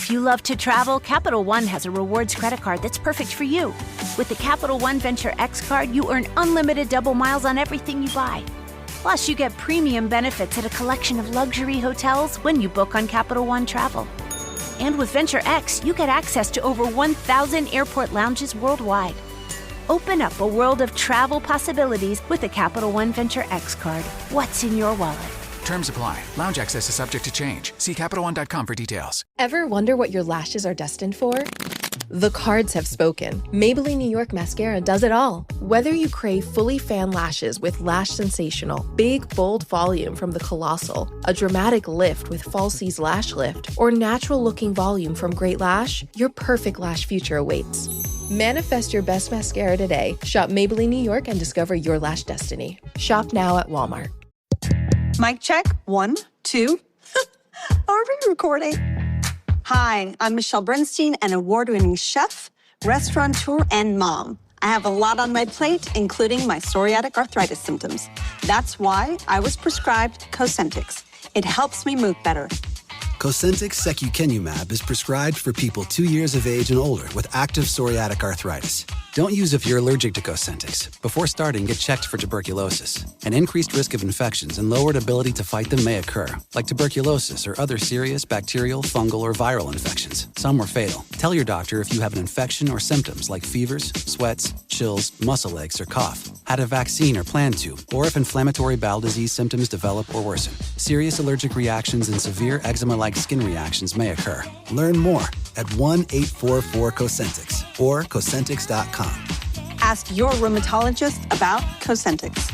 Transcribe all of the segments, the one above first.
If you love to travel, Capital One has a rewards credit card that's perfect for you. With the Capital One Venture X card, you earn unlimited double miles on everything you buy. Plus, you get premium benefits at a collection of luxury hotels when you book on Capital One Travel. And with Venture X, you get access to over 1,000 airport lounges worldwide. Open up a world of travel possibilities with the Capital One Venture X card. What's in your wallet? Terms apply. Lounge access is subject to change. See CapitalOne.com for details. Ever wonder what your lashes are destined for? The cards have spoken. Maybelline New York Mascara does it all. Whether you crave fully fan lashes with Lash Sensational, big, bold volume from the Colossal, a dramatic lift with Falsies Lash Lift, or natural-looking volume from Great Lash, your perfect lash future awaits. Manifest your best mascara today. Shop Maybelline New York and discover your lash destiny. Shop now at Walmart. Mic check. 1, 2. Are we recording? Hi, I'm Michelle Bernstein, an award-winning chef, restaurateur, and mom. I have a lot on my plate, including my psoriatic arthritis symptoms. That's why I was prescribed Cosentyx. It helps me move better. Cosentyx secukinumab is prescribed for people 2 years of age and older with active psoriatic arthritis. Don't use if you're allergic to Cosentyx. Before starting, get checked for tuberculosis. An increased risk of infections and lowered ability to fight them may occur, like tuberculosis or other serious bacterial, fungal, or viral infections. Some are fatal. Tell your doctor if you have an infection or symptoms like fevers, sweats, chills, muscle aches, or cough, had a vaccine or plan to, or if inflammatory bowel disease symptoms develop or worsen. Serious allergic reactions and severe eczema-like skin reactions may occur. Learn more at 1-844-COSENTYX or Cosentyx.com. Ask your rheumatologist about Cosentyx.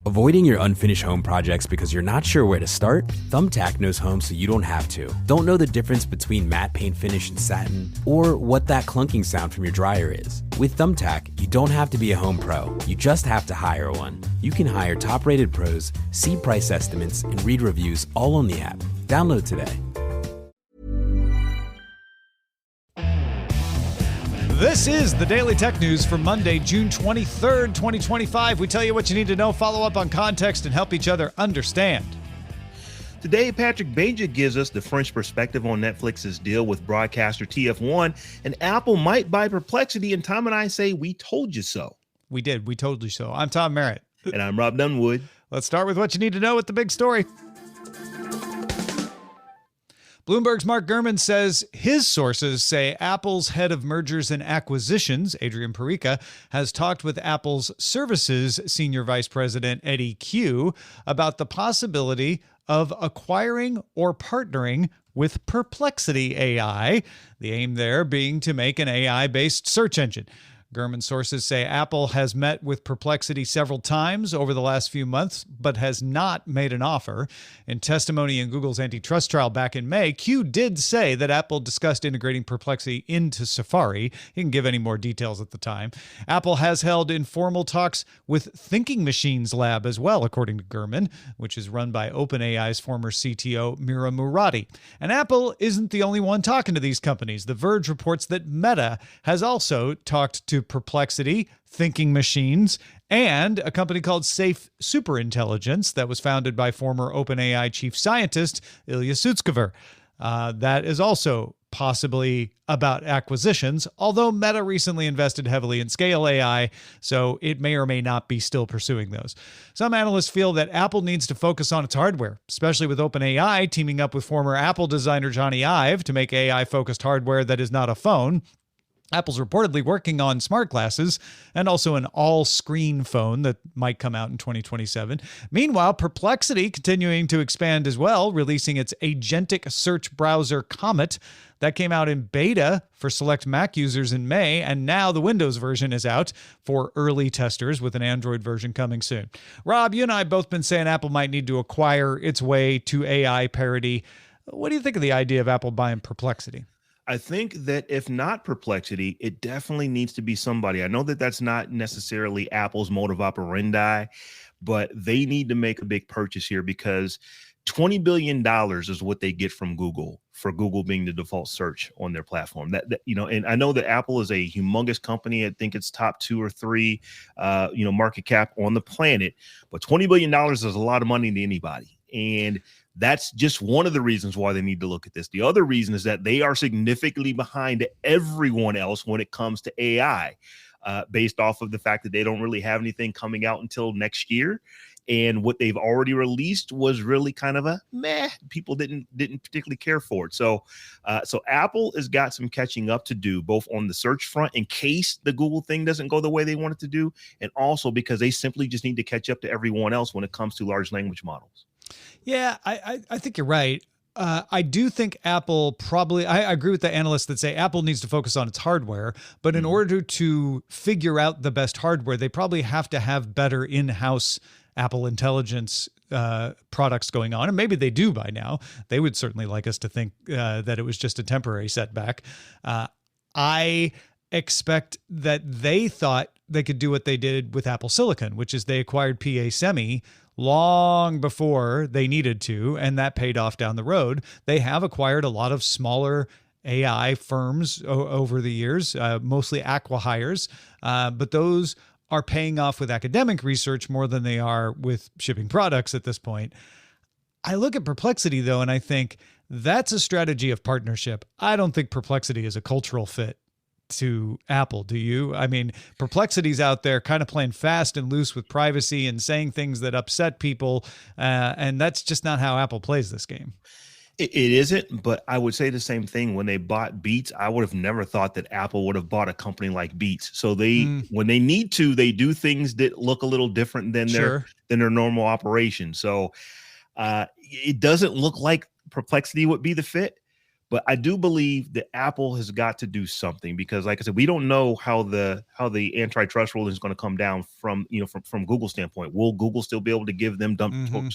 Avoiding your unfinished home projects because you're not sure where to start? Thumbtack knows home so you don't have to. Don't know the difference between matte paint finish and satin? Or what that clunking sound from your dryer is? With Thumbtack, you don't have to be a home pro. You just have to hire one. You can hire top-rated pros, see price estimates, and read reviews all on the app. Download today. This is the Daily Tech News for Monday, June 23rd, 2025. We tell you what you need to know, follow up on context, and help each other understand. Today, Patrick Beja gives us the French perspective on Netflix's deal with broadcaster TF1, and Apple might buy Perplexity, and Tom and I say, we told you so. We did. We told you so. I'm Tom Merritt. And I'm Robb Dunewood. Let's start with what you need to know with the big story. Bloomberg's Mark Gurman says his sources say Apple's head of mergers and acquisitions, Adrian Perica, has talked with Apple's services senior vice president, Eddie Q, about the possibility of acquiring or partnering with Perplexity AI, the aim there being to make an AI-based search engine. Gurman sources say Apple has met with Perplexity several times over the last few months, but has not made an offer. In testimony in Google's antitrust trial back in May, Q did say that Apple discussed integrating Perplexity into Safari. He didn't give any more details at the time. Apple has held informal talks with Thinking Machines Lab as well, according to Gurman, which is run by OpenAI's former CTO, Mira Murati. And Apple isn't the only one talking to these companies. The Verge reports that Meta has also talked to Perplexity, Thinking Machines, and a company called Safe Superintelligence that was founded by former OpenAI chief scientist Ilya Sutskever. That is also possibly about acquisitions, although Meta recently invested heavily in Scale AI, so it may or may not be still pursuing those. Some analysts feel that Apple needs to focus on its hardware, especially with OpenAI teaming up with former Apple designer Johnny Ive to make AI-focused hardware that is not a phone. Apple's reportedly working on smart glasses and also an all-screen phone that might come out in 2027. Meanwhile, Perplexity continuing to expand as well, releasing its agentic search browser Comet. That came out in beta for select Mac users in May, and now the Windows version is out for early testers with an Android version coming soon. Rob, you and I have both been saying Apple might need to acquire its way to AI parity. What do you think of the idea of Apple buying Perplexity? I think that if not Perplexity, it definitely needs to be somebody. I know that that's not necessarily Apple's mode of operandi, but they need to make a big purchase here because $20 billion is what they get from Google for Google being the default search on their platform. That and I know that Apple is a humongous company. I think it's top 2 or 3, market cap on the planet, but $20 billion is a lot of money to anybody. And That's just one of the reasons why they need to look at this. The other reason is that they are significantly behind everyone else when it comes to AI, based off of the fact that they don't really have anything coming out until next year. And what they've already released was really kind of a meh. People didn't particularly care for it. So Apple has got some catching up to do, both on the search front in case the Google thing doesn't go the way they want it to do, and also because they simply just need to catch up to everyone else when it comes to large language models. Yeah, I think you're right. I do think Apple probably, I agree with the analysts that say Apple needs to focus on its hardware, but in order to figure out the best hardware, they probably have to have better in-house Apple Intelligence products going on. And maybe they do by now. They would certainly like us to think that it was just a temporary setback. I expect that they thought they could do what they did with Apple Silicon, which is they acquired PA Semi long before they needed to, and that paid off down the road. They have acquired a lot of smaller AI firms over the years, mostly acqui-hires, but those are paying off with academic research more than they are with shipping products at this point. I look at Perplexity, though, and I think that's a strategy of partnership. I don't think Perplexity is a cultural fit to Apple. Do you? I mean, Perplexity's out there kind of playing fast and loose with privacy and saying things that upset people, and that's just not how Apple plays this game. It isn't, but I would say the same thing. When they bought Beats, I would have never thought that Apple would have bought a company like Beats. So when they need to, they do things that look a little different than their normal operation. So it doesn't look like Perplexity would be the fit, but I do believe that Apple has got to do something, because, like I said, we don't know how the antitrust ruling is going to come down from Google's standpoint. Will Google still be able to give them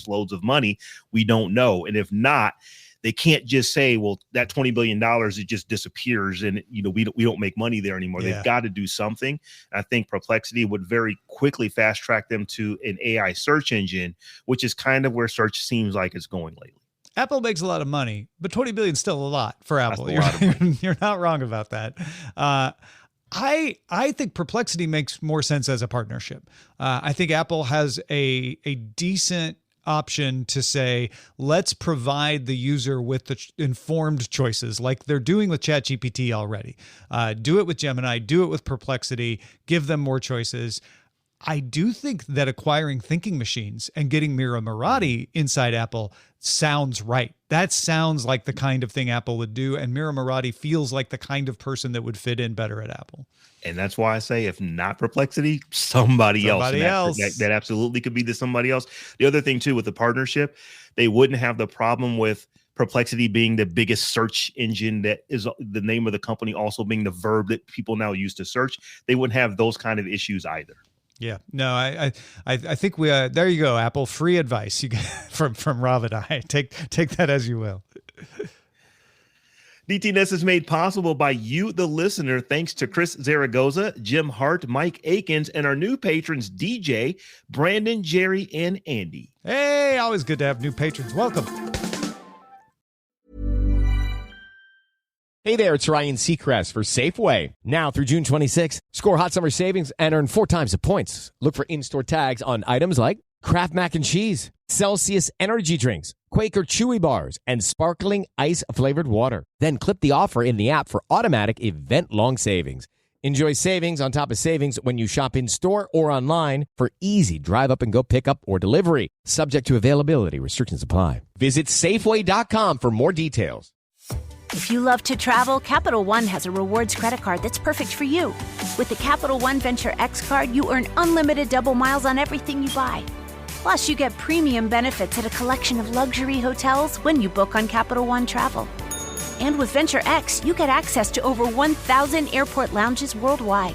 loads of money? We don't know, and if not, they can't just say, well, that $20 billion, it just disappears and, we don't make money there anymore. Yeah. They've got to do something. I think Perplexity would very quickly fast track them to an AI search engine, which is kind of where search seems like it's going lately. Apple makes a lot of money, but $20 billion is still a lot for Apple. You're not wrong about that. I think Perplexity makes more sense as a partnership. I think Apple has a decent option to say, let's provide the user with the informed choices like they're doing with ChatGPT already. Do it with Gemini, do it with Perplexity, give them more choices. I do think that acquiring thinking machines and getting Mira Murati inside Apple sounds right. That sounds like the kind of thing Apple would do, and Mira Murati feels like the kind of person that would fit in better at Apple. And that's why I say, if not Perplexity, somebody else. That absolutely could be somebody else. The other thing, too, with the partnership, they wouldn't have the problem with Perplexity being the biggest search engine, that is the name of the company also being the verb that people now use to search. They wouldn't have those kind of issues either. Yeah, no, I think we there you go, Apple, free advice you get from Robb and I. Take that as you will. DTNS is made possible by you, the listener, thanks to Chris Zaragoza, Jim Hart, Mike Akins, and our new patrons, DJ, Brandon, Jerry, and Andy. Hey, always good to have new patrons. Welcome. Hey there, it's Ryan Seacrest for Safeway. Now through June 26, score hot summer savings and earn 4 times the points. Look for in-store tags on items like Kraft Mac and Cheese, Celsius Energy Drinks, Quaker Chewy Bars, and Sparkling Ice-flavored water. Then clip the offer in the app for automatic event-long savings. Enjoy savings on top of savings when you shop in-store or online for easy drive-up-and-go pickup or delivery. Subject to availability. Restrictions apply. Visit Safeway.com for more details. If you love to travel, Capital One has a rewards credit card that's perfect for you. With the Capital One Venture X card, you earn unlimited double miles on everything you buy. Plus, you get premium benefits at a collection of luxury hotels when you book on Capital One Travel. And with Venture X, you get access to over 1,000 airport lounges worldwide.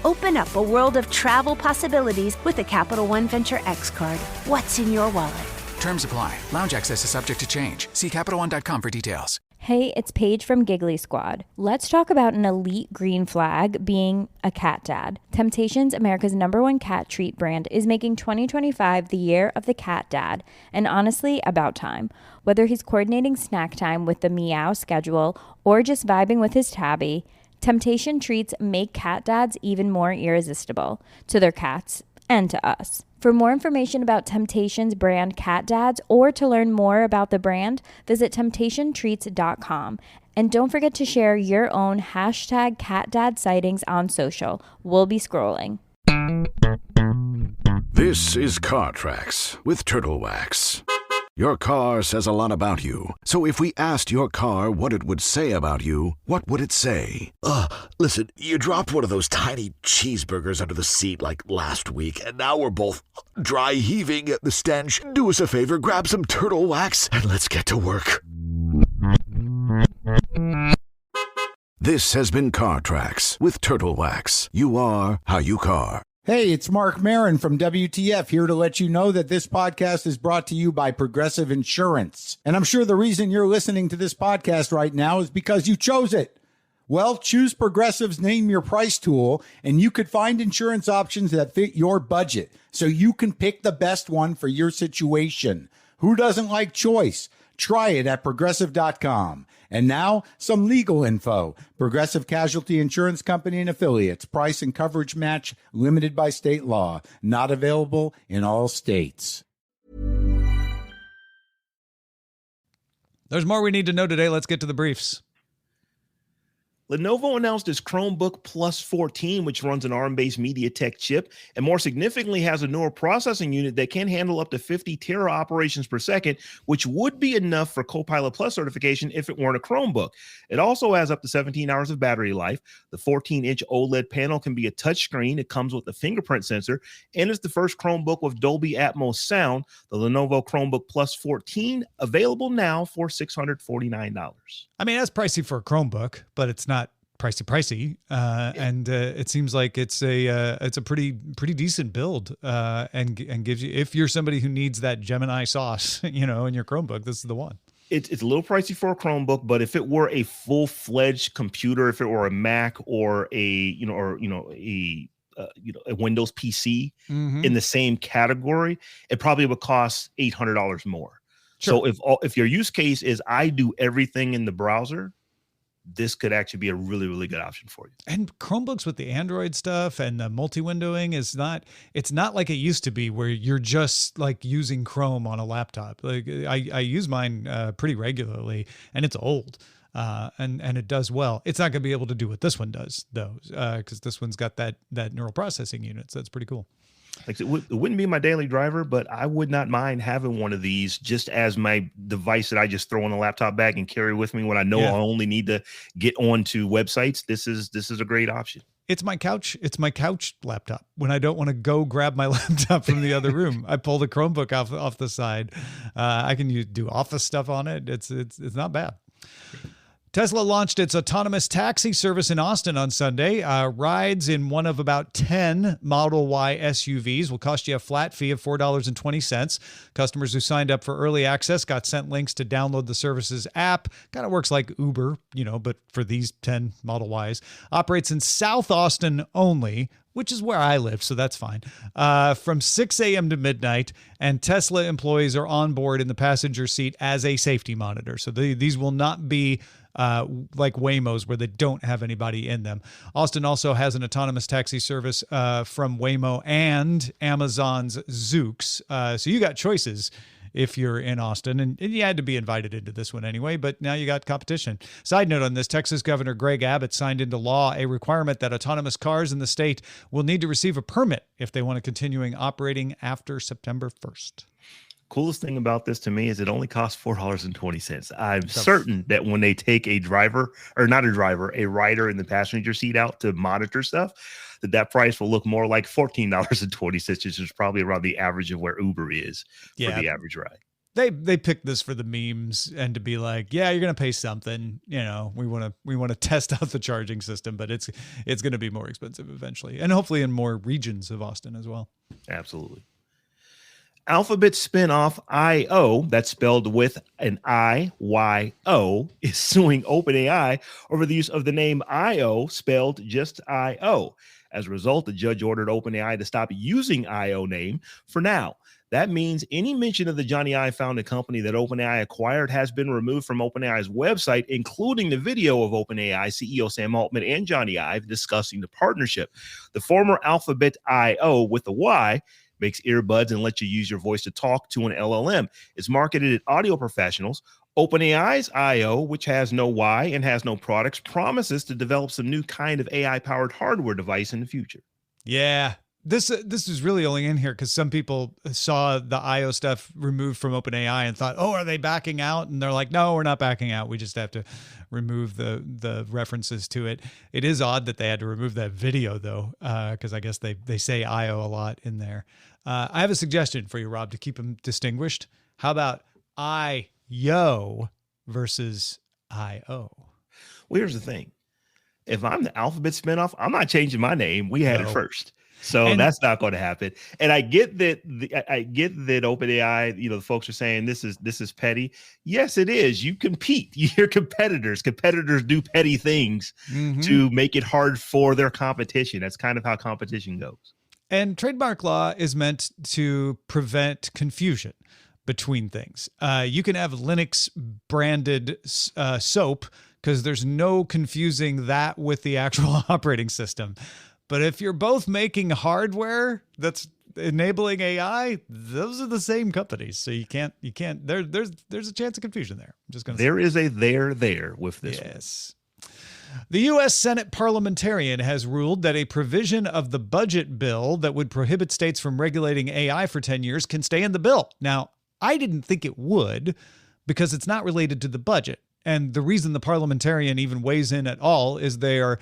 Open up a world of travel possibilities with the Capital One Venture X card. What's in your wallet? Terms apply. Lounge access is subject to change. See CapitalOne.com for details. Hey, it's Paige from Giggly Squad. Let's talk about an elite green flag being a cat dad. Temptations, America's #1 cat treat brand, is making 2025 the year of the cat dad. And honestly, about time. Whether he's coordinating snack time with the meow schedule or just vibing with his tabby, Temptation treats make cat dads even more irresistible to their cats and to us. For more information about Temptations brand Cat Dads or to learn more about the brand, visit temptationtreats.com. And don't forget to share your own hashtag CatDad sightings on social. We'll be scrolling. This is Car Tracks with Turtle Wax. Your car says a lot about you. So if we asked your car what it would say about you, what would it say? Listen, you dropped one of those tiny cheeseburgers under the seat like last week, and now we're both dry heaving at the stench. Do us a favor, grab some turtle wax, and let's get to work. This has been Car Tracks with Turtle Wax. You are how you car. Hey, it's Mark Marin from WTF here to let you know that this podcast is brought to you by Progressive Insurance. And I'm sure the reason you're listening to this podcast right now is because you chose it. Well, choose Progressive's Name Your Price tool, and you could find insurance options that fit your budget, so you can pick the best one for your situation. Who doesn't like choice? Try it at Progressive.com. And now, some legal info. Progressive Casualty Insurance Company and Affiliates. Price and coverage match limited by state law. Not available in all states. There's more we need to know today. Let's get to the briefs. Lenovo announced its Chromebook Plus 14, which runs an ARM-based MediaTek chip, and more significantly has a neural processing unit that can handle up to 50 tera operations per second, which would be enough for Copilot Plus certification if it weren't a Chromebook. It also has up to 17 hours of battery life. The 14-inch OLED panel can be a touchscreen. It comes with a fingerprint sensor, and it's the first Chromebook with Dolby Atmos sound. The Lenovo Chromebook Plus 14, available now for $649. I mean, that's pricey for a Chromebook, but it's not pricey. And it seems like it's a pretty decent build, and gives you, if you're somebody who needs that Gemini sauce, in your Chromebook, this is the one. It's a little pricey for a Chromebook, but if it were a full-fledged computer, if it were a Mac or a Windows PC in the same category, it probably would cost $800 more. Sure. So if your use case is I do everything in the browser, this could actually be a really, really good option for you. And Chromebooks with the Android stuff and the multi-windowing it's not like it used to be where you're just like using Chrome on a laptop. Like I use mine pretty regularly, and it's old. And it does well. It's not going to be able to do what this one does, though, because this one's got that neural processing unit. So that's pretty cool. Like it wouldn't be my daily driver, but I would not mind having one of these just as my device that I just throw in the laptop bag and carry with me when I know I only need to get onto websites. This is a great option. It's my couch. It's my couch laptop. When I don't want to go grab my laptop from the other room, I pull the Chromebook off the side. I can do office stuff on it. It's not bad. Tesla launched its autonomous taxi service in Austin on Sunday. Rides in one of about 10 Model Y SUVs will cost you a flat fee of $4.20. Customers who signed up for early access got sent links to download the service's app. Kind of works like Uber, but for these 10 Model Ys. Operates in South Austin only, which is where I live, so that's fine, from 6 a.m. to midnight, and Tesla employees are on board in the passenger seat as a safety monitor. So these will not be like Waymo's where they don't have anybody in them. Austin also has an autonomous taxi service from Waymo and Amazon's Zoox. So you got choices if you're in Austin, and you had to be invited into this one anyway, but now you got competition. Side note on this, Texas Governor Greg Abbott signed into law a requirement that autonomous cars in the state will need to receive a permit if they want to continuing operating after September 1st. Coolest thing about this to me is it only costs $4.20. I'm certain that when they take a rider in the passenger seat out to monitor stuff, that price will look more like $14.20, which is probably around the average of where Uber is for the average ride. They picked this for the memes and to be like, yeah, you're gonna pay something. We want to test out the charging system, but it's gonna be more expensive eventually, and hopefully in more regions of Austin as well. Absolutely. Alphabet spinoff IO, that's spelled with an I-Y-O, is suing OpenAI over the use of the name IO spelled just I-O. As a result, the judge ordered OpenAI to stop using IO name for now. That means any mention of the Johnny Ive founded company that OpenAI acquired has been removed from OpenAI's website, including the video of OpenAI CEO Sam Altman and Johnny Ive discussing the partnership. The former Alphabet IO with the Y makes earbuds and lets you use your voice to talk to an LLM. It's marketed at audio professionals. OpenAI's IO, which has no Y and has no products, promises to develop some new kind of AI-powered hardware device in the future. Yeah. This is really only in here because some people saw the IO stuff removed from OpenAI and thought, oh, are they backing out? And they're like, no, we're not backing out. We just have to remove the references to it. It is odd that they had to remove that video, though, because I guess they say IO a lot in there. I have a suggestion for you, Rob, to keep them distinguished. How about IO versus IO? Well, here's the thing. If I'm the Alphabet spinoff, I'm not changing my name. We had it first. So that's not going to happen. And I get that OpenAI, the folks are saying this is petty. Yes, it is. You compete. You're competitors. Competitors do petty things to make it hard for their competition. That's kind of how competition goes. And trademark law is meant to prevent confusion between things. You can have Linux branded soap because there's no confusing that with the actual operating system. But if you're both making hardware that's enabling AI, those are the same companies. So you can't, there's a chance of confusion there. I'm just going to There is a there with this. Yes. The U.S. Senate parliamentarian has ruled that a provision of the budget bill that would prohibit states from regulating AI for 10 years can stay in the bill. Now, I didn't think it would because it's not related to the budget. And the reason the parliamentarian even weighs in at all is they are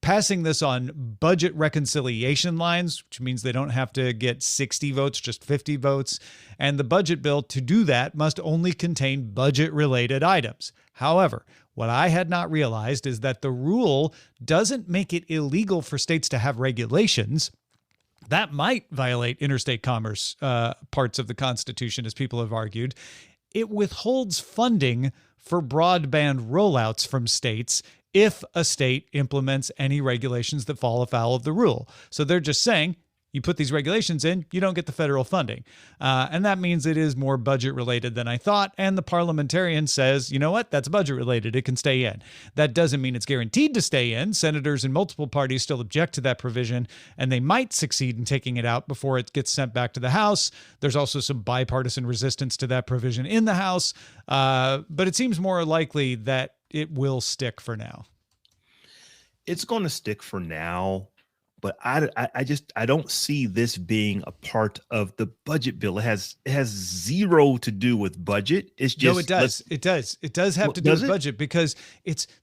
passing this on budget reconciliation lines, which means they don't have to get 60 votes, just 50 votes. And the budget bill, to do that, must only contain budget-related items. However, what I had not realized is that the rule doesn't make it illegal for states to have regulations. That might violate interstate commerce parts of the Constitution, as people have argued. It withholds funding for broadband rollouts from states if a state implements any regulations that fall afoul of the rule. So they're just saying, you put these regulations in, you don't get the federal funding. And that means it is more budget related than I thought. And the parliamentarian says, you know what, that's budget related. It can stay in. That doesn't mean it's guaranteed to stay in. Senators in multiple parties still object to that provision, and they might succeed in taking it out before it gets sent back to the House. There's also some bipartisan resistance to that provision in the House. But it seems more likely that it will stick for now. It's going to stick for now, but I don't see this being a part of the budget bill. It has zero to do with budget. It's just no, it does. It does have to do with budget because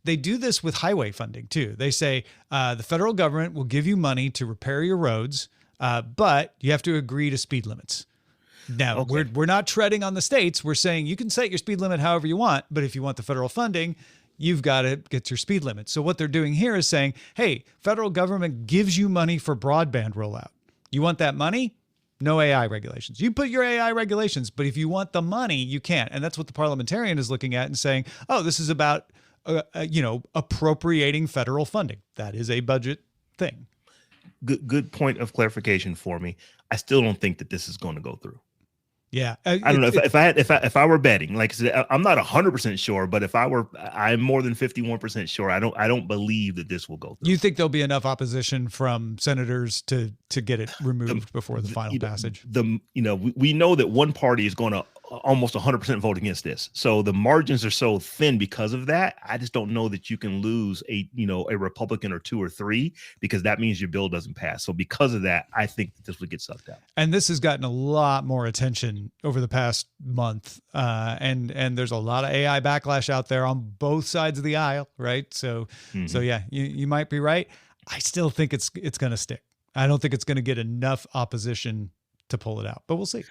they do this with highway funding too. They say the federal government will give you money to repair your roads, but you have to agree to speed limits. Now, we're not treading on the states. We're saying you can set your speed limit however you want, but if you want the federal funding, you've got to get your speed limit. So what they're doing here is saying, hey, federal government gives you money for broadband rollout. You want that money? No AI regulations. You put your AI regulations, but if you want the money, you can't. And that's what the parliamentarian is looking at and saying, oh, this is about, appropriating federal funding. That is a budget thing. Good point of clarification for me. I still don't think that this is going to go through. Yeah. I don't know if I were betting, like I said, I'm not 100% sure, but I'm more than 51% sure. I don't believe that this will go through. You think there'll be enough opposition from senators to get it removed before the final passage? We know that one party is going to almost 100% vote against this. So the margins are so thin because of that. I just don't know that you can lose a Republican or two or three, because that means your bill doesn't pass. So because of that, I think that this would get sucked out. And this has gotten a lot more attention over the past month. And there's a lot of AI backlash out there on both sides of the aisle, right? So yeah, you might be right. I still think it's going to stick. I don't think it's going to get enough opposition to pull it out, but we'll see.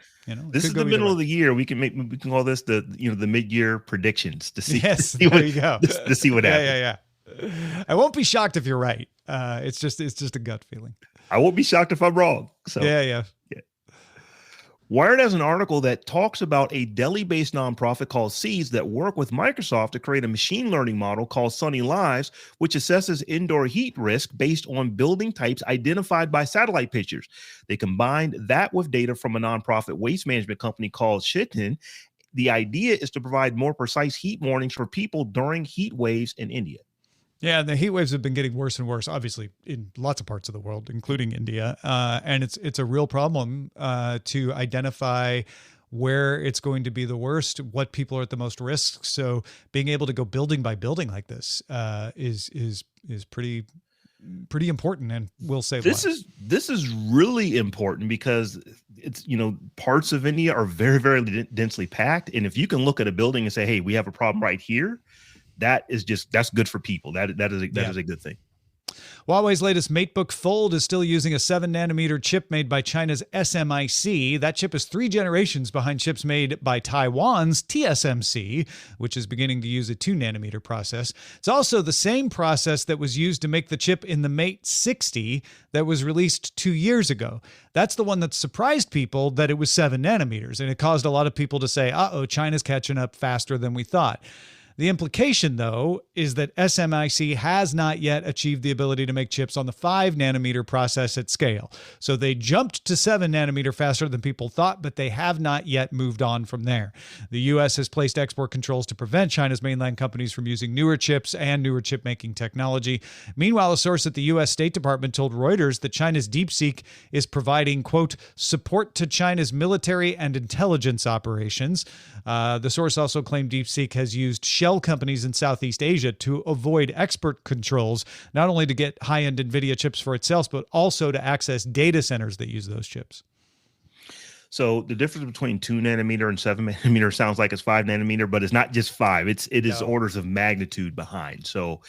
This is the middle of the year. We can call this the mid-year predictions to see. Yes, there you go. To see what happens. Yeah. I won't be shocked if you're right. It's just a gut feeling. I won't be shocked if I'm wrong. So yeah. Wired has an article that talks about a Delhi-based nonprofit called Seeds that work with Microsoft to create a machine learning model called Sunny Lives, which assesses indoor heat risk based on building types identified by satellite pictures. They combined that with data from a nonprofit waste management company called Shitin. The idea is to provide more precise heat warnings for people during heat waves in India. Yeah, the heat waves have been getting worse and worse, obviously, in lots of parts of the world, including India. And it's a real problem to identify where it's going to be the worst, what people are at the most risk. So being able to go building by building like this is pretty important, and will save lives. This is really important because it's, parts of India are very, very densely packed. And if you can look at a building and say, hey, we have a problem right here, that's good for people. That is a good thing. Huawei's latest MateBook Fold is still using a 7-nanometer chip made by China's SMIC. That chip is 3 generations behind chips made by Taiwan's TSMC, which is beginning to use a 2-nanometer process. It's also the same process that was used to make the chip in the Mate 60 that was released 2 years ago. That's the one that surprised people that it was 7 nanometers, and it caused a lot of people to say, China's catching up faster than we thought. The implication, though, is that SMIC has not yet achieved the ability to make chips on the 5-nanometer process at scale. So they jumped to 7-nanometer faster than people thought, but they have not yet moved on from there. The U.S. has placed export controls to prevent China's mainland companies from using newer chips and newer chip-making technology. Meanwhile, a source at the U.S. State Department told Reuters that China's DeepSeek is providing, quote, support to China's military and intelligence operations. The source also claimed DeepSeek has used shell companies in Southeast Asia to avoid export controls, not only to get high-end NVIDIA chips for itself, but also to access data centers that use those chips. So the difference between 2-nanometer and 7-nanometer sounds like it's 5-nanometer, but it's not just 5. It is orders of magnitude behind. So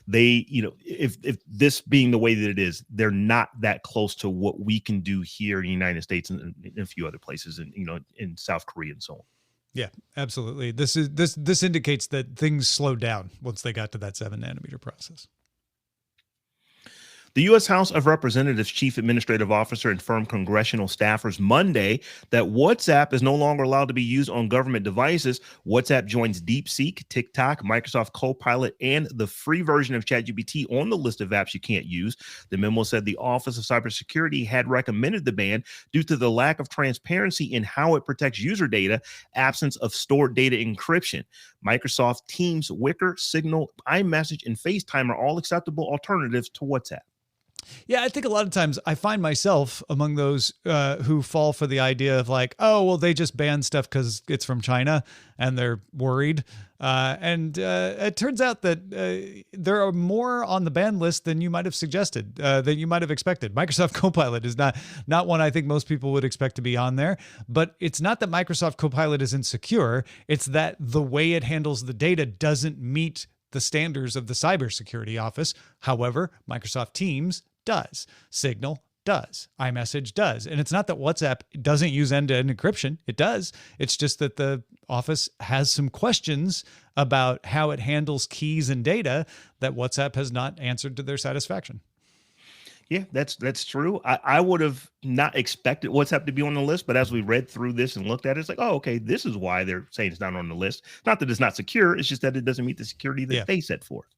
they, if this being the way that it is, they're not that close to what we can do here in the United States and in a few other places, and in South Korea and so on. Yeah, absolutely. This indicates that things slowed down once they got to that 7-nanometer process. The U.S. House of Representatives Chief Administrative Officer informed congressional staffers Monday that WhatsApp is no longer allowed to be used on government devices. WhatsApp joins DeepSeek, TikTok, Microsoft Copilot, and the free version of ChatGPT on the list of apps you can't use. The memo said the Office of Cybersecurity had recommended the ban due to the lack of transparency in how it protects user data, absence of stored data encryption. Microsoft Teams, Wicker, Signal, iMessage, and FaceTime are all acceptable alternatives to WhatsApp. Yeah, I think a lot of times I find myself among those who fall for the idea of like, they just ban stuff because it's from China and they're worried. And it turns out that there are more on the ban list than you might have suggested, than you might have expected. Microsoft Copilot is not one I think most people would expect to be on there. But it's not that Microsoft Copilot is insecure. It's that the way it handles the data doesn't meet the standards of the cybersecurity office. However, Microsoft Teams does. Signal does. iMessage does. And it's not that WhatsApp doesn't use end-to-end encryption. It does. It's just that the office has some questions about how it handles keys and data that WhatsApp has not answered to their satisfaction. Yeah, that's true. I would have not expected WhatsApp to be on the list, but as we read through this and looked at it, it's like, okay, this is why they're saying it's not on the list. Not that it's not secure, it's just that it doesn't meet the security that they set forth.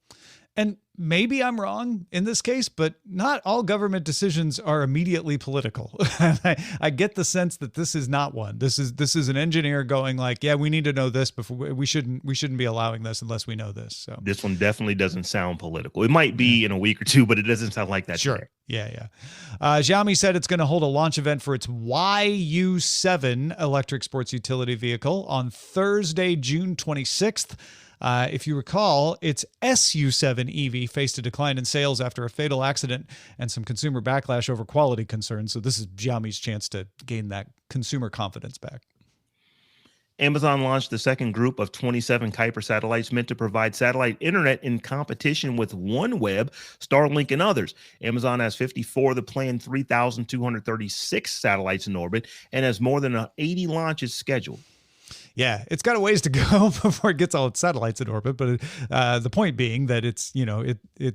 And maybe I'm wrong in this case, but not all government decisions are immediately political. I get the sense that this is not one. This is an engineer going like, yeah, we need to know this before we shouldn't be allowing this unless we know this. So this one definitely doesn't sound political. It might be in a week or two, but it doesn't sound like that. Sure. Today. Yeah. Xiaomi said it's going to hold a launch event for its YU7 electric sports utility vehicle on Thursday, June 26th. If you recall, its SU7 EV faced a decline in sales after a fatal accident and some consumer backlash over quality concerns. So this is Xiaomi's chance to gain that consumer confidence back. Amazon launched the second group of 27 Kuiper satellites meant to provide satellite internet in competition with OneWeb, Starlink, and others. Amazon has 54 of the planned 3,236 satellites in orbit and has more than 80 launches scheduled. Yeah, it's got a ways to go before it gets all its satellites in orbit, but the point being that it's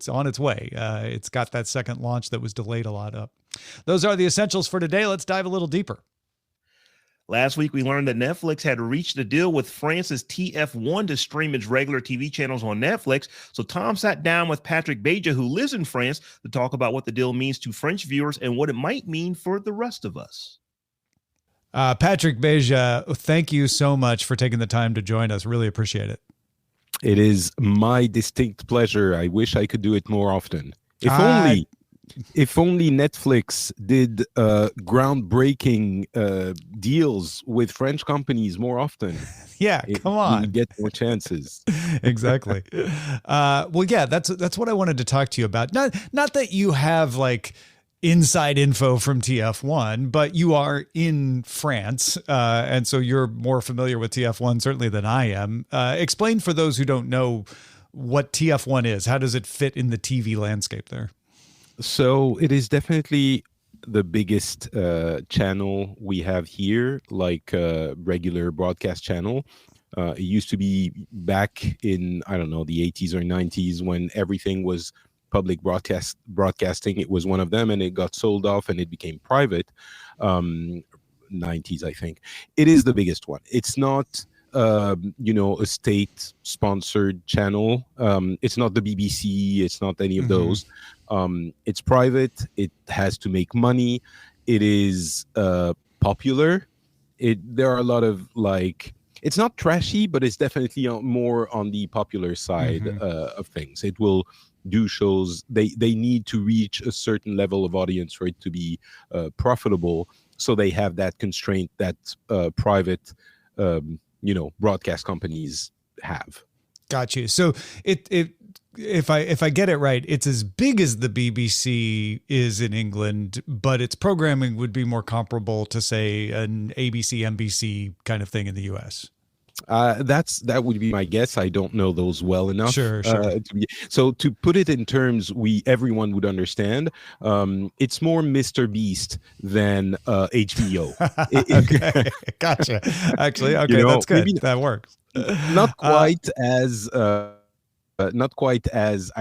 on its way. It's got that second launch that was delayed a lot up. Those are the essentials for today. Let's dive a little deeper. Last week, we learned that Netflix had reached a deal with France's TF1 to stream its regular TV channels on Netflix. So Tom sat down with Patrick Beja, who lives in France, to talk about what the deal means to French viewers and what it might mean for the rest of us. Patrick Beja, thank you so much for taking the time to join us. Really appreciate it. It is my distinct pleasure. I wish I could do it more often. If only Netflix did groundbreaking deals with French companies more often. Yeah, come on. You get more chances. Exactly. Well, yeah, that's what I wanted to talk to you about. Not that you have like inside info from TF1, but you are in France, and so you're more familiar with TF1 certainly than I am. Explain for those who don't know what TF1 is. How does it fit in the TV landscape there? So it is definitely the biggest channel we have here, like a regular broadcast channel. It used to be back in, I don't know, the 80s or 90s when everything was public broadcasting. It was one of them, and it got sold off and it became private. 90s, I think. It is the biggest one. It's not a state-sponsored channel. It's not the BBC. It's not any of those. It's private. It has to make money. It is popular. There are a lot of it's not trashy, but it's definitely more on the popular side of things. It will do shows. They need to reach a certain level of audience for it to be profitable. So they have that constraint that private broadcast companies have. Got you. So if I get it right, it's as big as the BBC is in England, but its programming would be more comparable to, say, an ABC, NBC kind of thing in the US. That would be my guess. I don't know those well enough. Sure. So to put it in terms everyone would understand, it's more Mr. Beast than HBO. Okay, gotcha. Actually, okay, that's good. That works. Not quite as I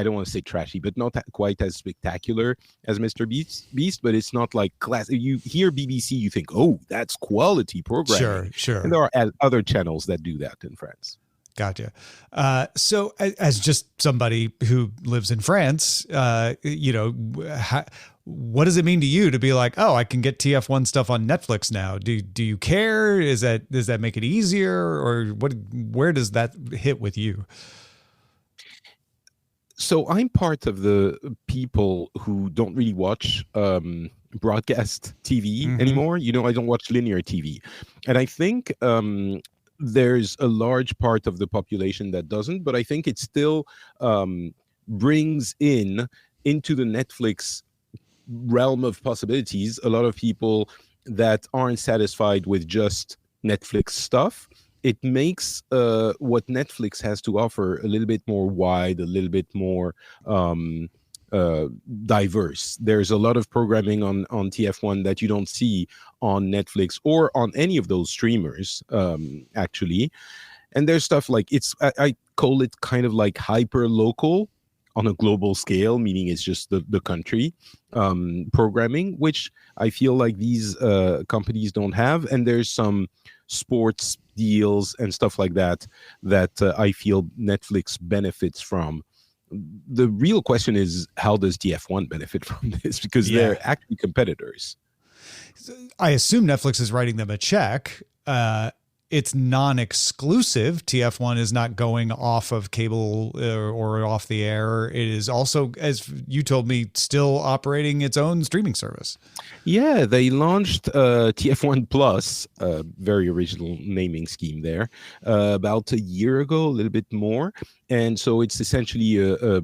don't want to say trashy, but not quite as spectacular as Mr. Beast, but it's not like class. You hear BBC, you think, oh, that's quality programming. Sure. And there are other channels that do that in France. Gotcha. So as just somebody who lives in France, what does it mean to you to be like, oh, I can get TF1 stuff on Netflix now? Do you care? Does that make it easier, or where does that hit with you? So I'm part of the people who don't really watch broadcast TV anymore. I don't watch linear TV. And I think there's a large part of the population that doesn't, but I think it still brings into the Netflix realm of possibilities a lot of people that aren't satisfied with just Netflix stuff. It makes what Netflix has to offer a little bit more wide, a little bit more diverse. There's a lot of programming on TF1 that you don't see on Netflix or on any of those streamers, actually. And there's stuff like I call it kind of like hyper local on a global scale, meaning it's just the country programming, which I feel like these companies don't have. And there's some sports deals and stuff like that I feel Netflix benefits from. The real question is, how does TF1 benefit from this? Because they're actually competitors. I assume Netflix is writing them a check. It's non-exclusive. TF1 is not going off of cable or off the air. It is also, as you told me, still operating its own streaming service. Yeah, they launched TF1 Plus, a very original naming scheme there, about a year ago, a little bit more. And so it's essentially a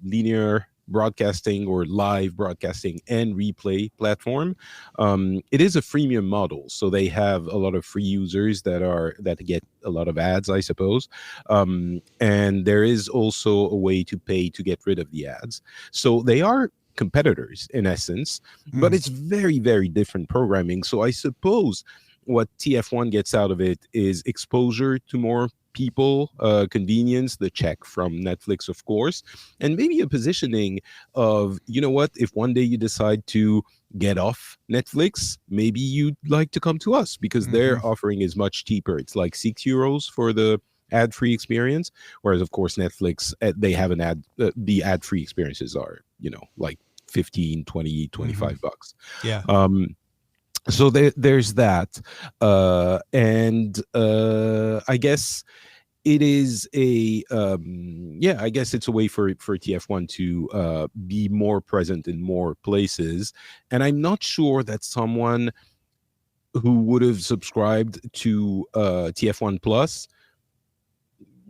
linear broadcasting or live broadcasting and replay platform. It is a freemium model, so they have a lot of free users that get a lot of ads, I suppose. And there is also a way to pay to get rid of the ads. So they are competitors in essence, but it's very, very different programming. So I suppose what TF1 gets out of it is exposure to more people, convenience, the check from Netflix, of course, and maybe a positioning of, if one day you decide to get off Netflix, maybe you'd like to come to us because their offering is much cheaper. It's like €6 for the ad-free experience, whereas of course Netflix, they have an the ad-free experiences are, like 15, 20, 25 bucks. Yeah. So there's that. And I guess it is I guess it's a way for TF1 to be more present in more places. And I'm not sure that someone who would have subscribed to TF1 Plus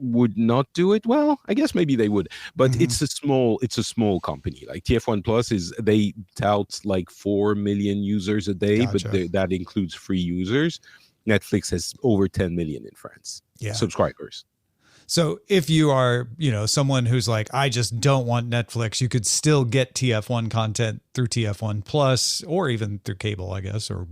would not do it. Well, I guess maybe they would, but it's a small company. Like TF1 Plus they tout like 4 million users a day, Gotcha. but that includes free users. Netflix has over 10 million in France subscribers. So if you are, someone who's like, I just don't want Netflix, you could still get TF1 content through TF1 Plus or even through cable, I guess, or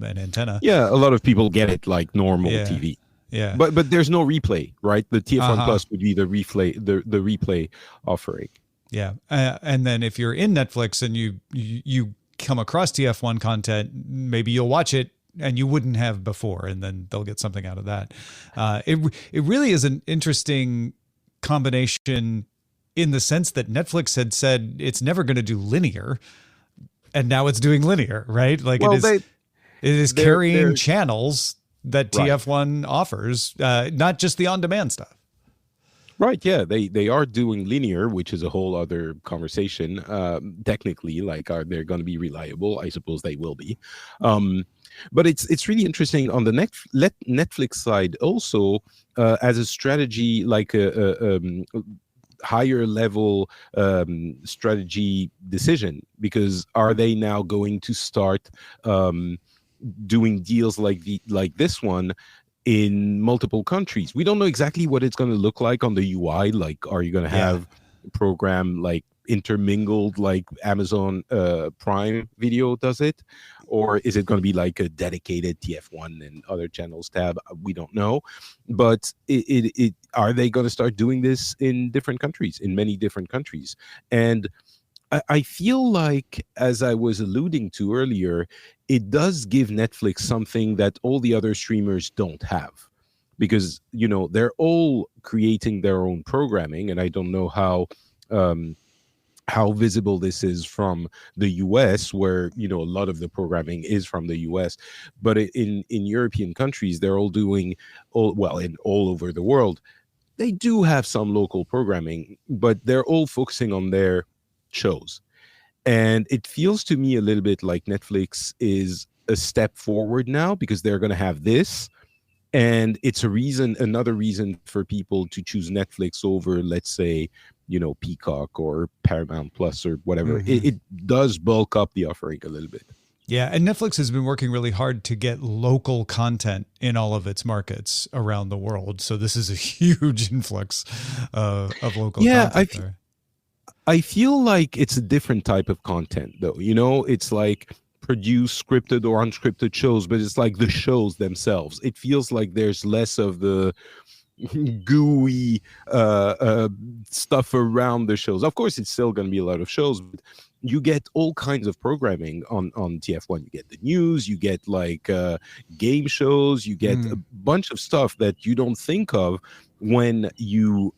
an antenna. Yeah, a lot of people get it like normal TV. Yeah. But there's no replay, right? The TF1 Plus would be the replay offering. Yeah. And then if you're in Netflix and you come across TF1 content, maybe you'll watch it and you wouldn't have before, and then they'll get something out of that. It really is an interesting combination in the sense that Netflix had said it's never going to do linear, and now it's doing linear, right? Like it is carrying channels that TF1 offers, not just the on-demand stuff. Right, yeah, they are doing linear, which is a whole other conversation. Technically, like, are they going to be reliable? I suppose they will be. But it's really interesting on the Netflix side also, as a strategy, like a higher level strategy decision, because are they now going to start doing deals like this one in multiple countries? We don't know exactly what it's going to look like on the UI. Like, are you going to have a program like intermingled like Amazon Prime Video does it? Or is it going to be like a dedicated TF1 and other channels tab? We don't know. But are they going to start doing this in different countries, in many different countries? And I feel like, as I was alluding to earlier, it does give Netflix something that all the other streamers don't have. Because, they're all creating their own programming. And I don't know how visible this is from the US, where, a lot of the programming is from the US. But in European countries, they're all doing, all over the world, they do have some local programming, but they're all focusing on their shows. And it feels to me a little bit like Netflix is a step forward now, because they're going to have this. And it's another reason for people to choose Netflix over, let's say, Peacock or Paramount Plus or whatever. It does bulk up the offering a little bit. Yeah, and Netflix has been working really hard to get local content in all of its markets around the world. So this is a huge influx of local content. I feel like it's a different type of content, though. It's like produce scripted or unscripted shows, but it's like the shows themselves. It feels like there's less of the gooey stuff around the shows. Of course, it's still going to be a lot of shows, but you get all kinds of programming on TF1. You get the news, you get like game shows, you get a bunch of stuff that you don't think of when you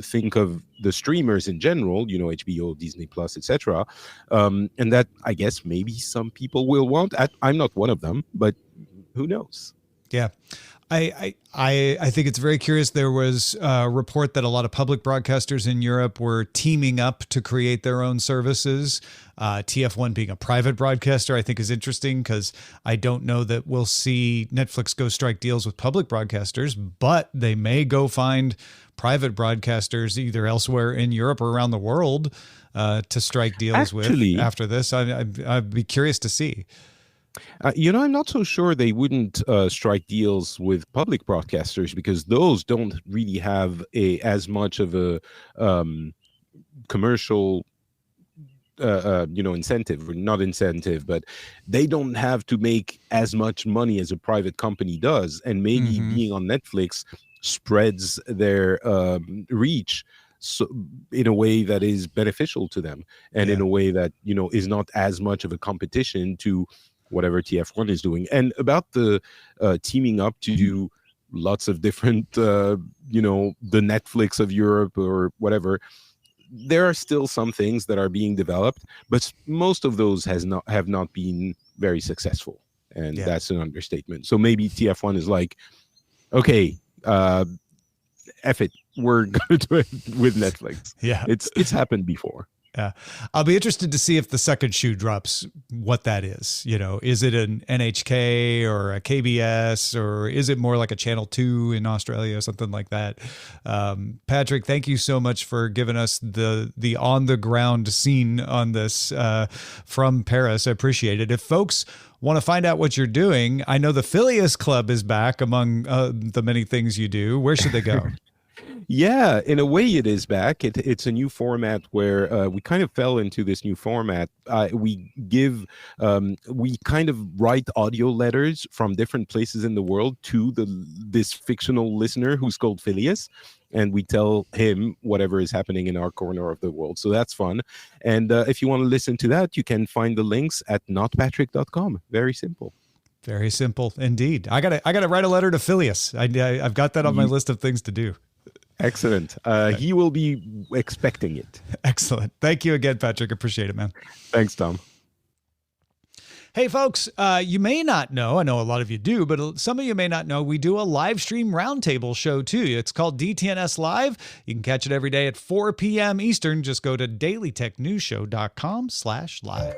think of the streamers in general, HBO, Disney Plus, etc. And that, I guess, maybe some people will want. I'm not one of them, but who knows? Yeah. I think it's very curious. There was a report that a lot of public broadcasters in Europe were teaming up to create their own services. TF1 being a private broadcaster, I think, is interesting, because I don't know that we'll see Netflix go strike deals with public broadcasters, but they may go find private broadcasters either elsewhere in Europe or around the world to strike deals with after this. I'd be curious to see. I'm not so sure they wouldn't strike deals with public broadcasters, because those don't really have as much of a commercial incentive, or not incentive, but they don't have to make as much money as a private company does. And maybe being on Netflix spreads their reach so in a way that is beneficial to them, and in a way that, you know, is not as much of a competition to whatever TF1 is doing. And about the teaming up to do lots of different, you know, the Netflix of Europe or whatever, there are still some things that are being developed, but most of those have not been very successful, and that's an understatement. So maybe TF1 is like, okay, F it, we're gonna do it with Netflix. Yeah, it's happened before. Yeah, I'll be interested to see if the second shoe drops, what that is. You know, is it an NHK or a KBS, or is it more like a Channel 2 in Australia or something like that? Patrick, thank you so much for giving us the on the ground scene on this from Paris. I appreciate it. If folks want to find out what you're doing, I know the Phileas Club is back among the many things you do. Where should they go? Yeah, in a way it is back. It's a new format where we kind of fell into this new format. We kind of write audio letters from different places in the world to this fictional listener who's called Phileas, and we tell him whatever is happening in our corner of the world. So that's fun. And if you want to listen to that, you can find the links at notpatrick.com. Very simple. Very simple indeed. I gotta write a letter to Phileas. I've got that on my list of things to do. Excellent. He will be expecting it. Excellent. Thank you again, Patrick. Appreciate it, man. Thanks, Tom. Hey, folks, you may not know, I know a lot of you do, but some of you may not know, we do a live stream roundtable show too. It's called DTNS Live. You can catch it every day at 4 p.m. Eastern. Just go to dailytechnewsshow.com/live.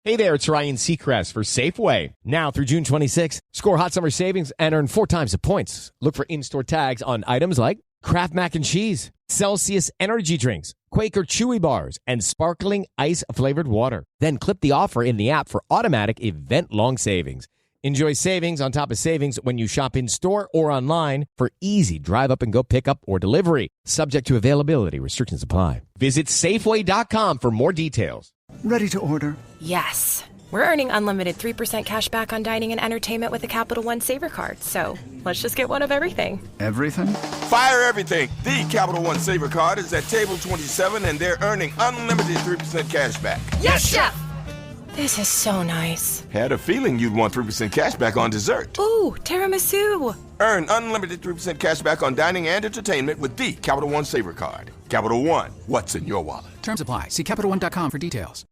Hey there, it's Ryan Seacrest for Safeway. Now through June 26, score hot summer savings and earn 4 times the points. Look for in-store tags on items like Kraft Mac and Cheese, Celsius Energy Drinks, Quaker Chewy Bars, and Sparkling Ice-flavored water. Then clip the offer in the app for automatic event-long savings. Enjoy savings on top of savings when you shop in-store or online for easy drive-up-and-go pickup or delivery. Subject to availability. Restrictions apply. Visit Safeway.com for more details. Ready to order? Yes. We're earning unlimited 3% cash back on dining and entertainment with a Capital One Saver Card. So let's just get one of everything. Everything? Fire everything. The Capital One Saver Card is at table 27 and they're earning unlimited 3% cash back. Yes, Chef! This is so nice. Had a feeling you'd want 3% cash back on dessert. Ooh, tiramisu. Earn unlimited 3% cash back on dining and entertainment with the Capital One Saver Card. Capital One, what's in your wallet? Terms apply. See CapitalOne.com for details.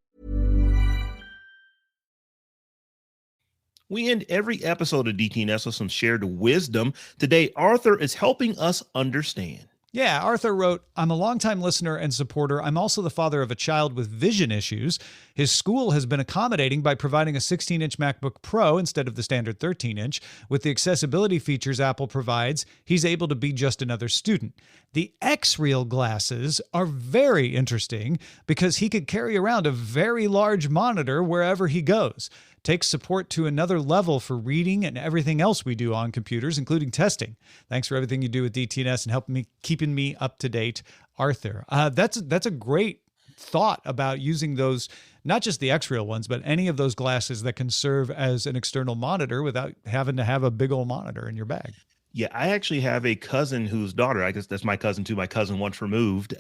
We end every episode of DTNS with some shared wisdom. Today, Arthur is helping us understand. Yeah, Arthur wrote, I'm a longtime listener and supporter. I'm also the father of a child with vision issues. His school has been accommodating by providing a 16-inch MacBook Pro instead of the standard 13-inch. With the accessibility features Apple provides, he's able to be just another student. The X-Real glasses are very interesting because he could carry around a very large monitor wherever he goes. Takes support to another level for reading and everything else we do on computers, including testing. Thanks for everything you do with DTNS and helping me, keeping me up to date, Arthur. That's a great thought about using those, not just the X-Real ones, but any of those glasses that can serve as an external monitor without having to have a big old monitor in your bag. Yeah, I actually have a cousin whose daughter, I guess that's my cousin too, my cousin once removed,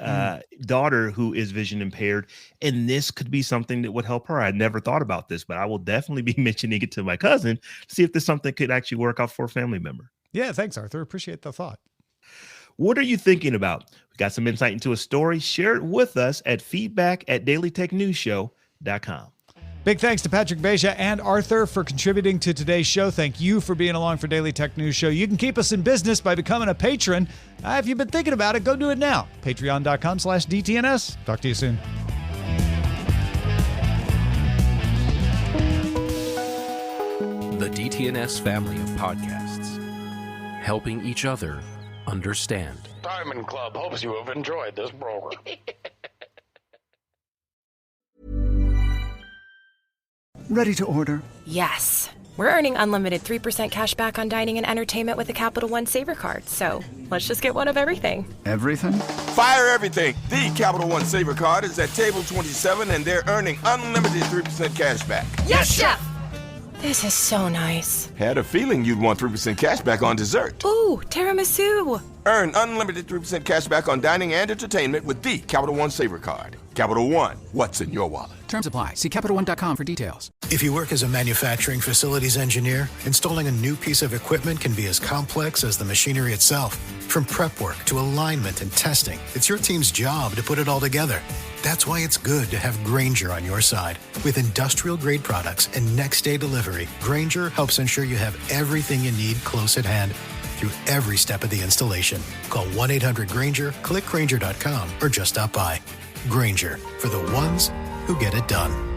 daughter who is vision impaired. And this could be something that would help her. I never thought about this, but I will definitely be mentioning it to my cousin to see if there's something that could actually work out for a family member. Yeah, thanks, Arthur. Appreciate the thought. What are you thinking about? We got some insight into a story. Share it with us at feedback@dailytechnewsshow.com. Big thanks to Patrick, Beja, and Arthur for contributing to today's show. Thank you for being along for Daily Tech News Show. You can keep us in business by becoming a patron. If you've been thinking about it, go do it now. Patreon.com/DTNS. Talk to you soon. The DTNS family of podcasts, helping each other understand. Diamond Club hopes you have enjoyed this program. Ready to order? Yes. We're earning unlimited 3% cash back on dining and entertainment with a Capital One Saver Card. So let's just get one of everything. Everything? Fire everything. The Capital One Saver Card is at table 27 and they're earning unlimited 3% cash back. Yes, Chef! This is so nice. Had a feeling you'd want 3% cash back on dessert. Ooh, tiramisu. Earn unlimited 3% cash back on dining and entertainment with the Capital One Saver Card. Capital One, what's in your wallet? Terms apply. See CapitalOne.com for details. If you work as a manufacturing facilities engineer, installing a new piece of equipment can be as complex as the machinery itself. From prep work to alignment and testing, it's your team's job to put it all together. That's why it's good to have Grainger on your side. With industrial-grade products and next-day delivery, Grainger helps ensure you have everything you need close at hand through every step of the installation. Call 1-800-GRAINGER, click Grainger.com, or just stop by. Grainger, for the ones who get it done.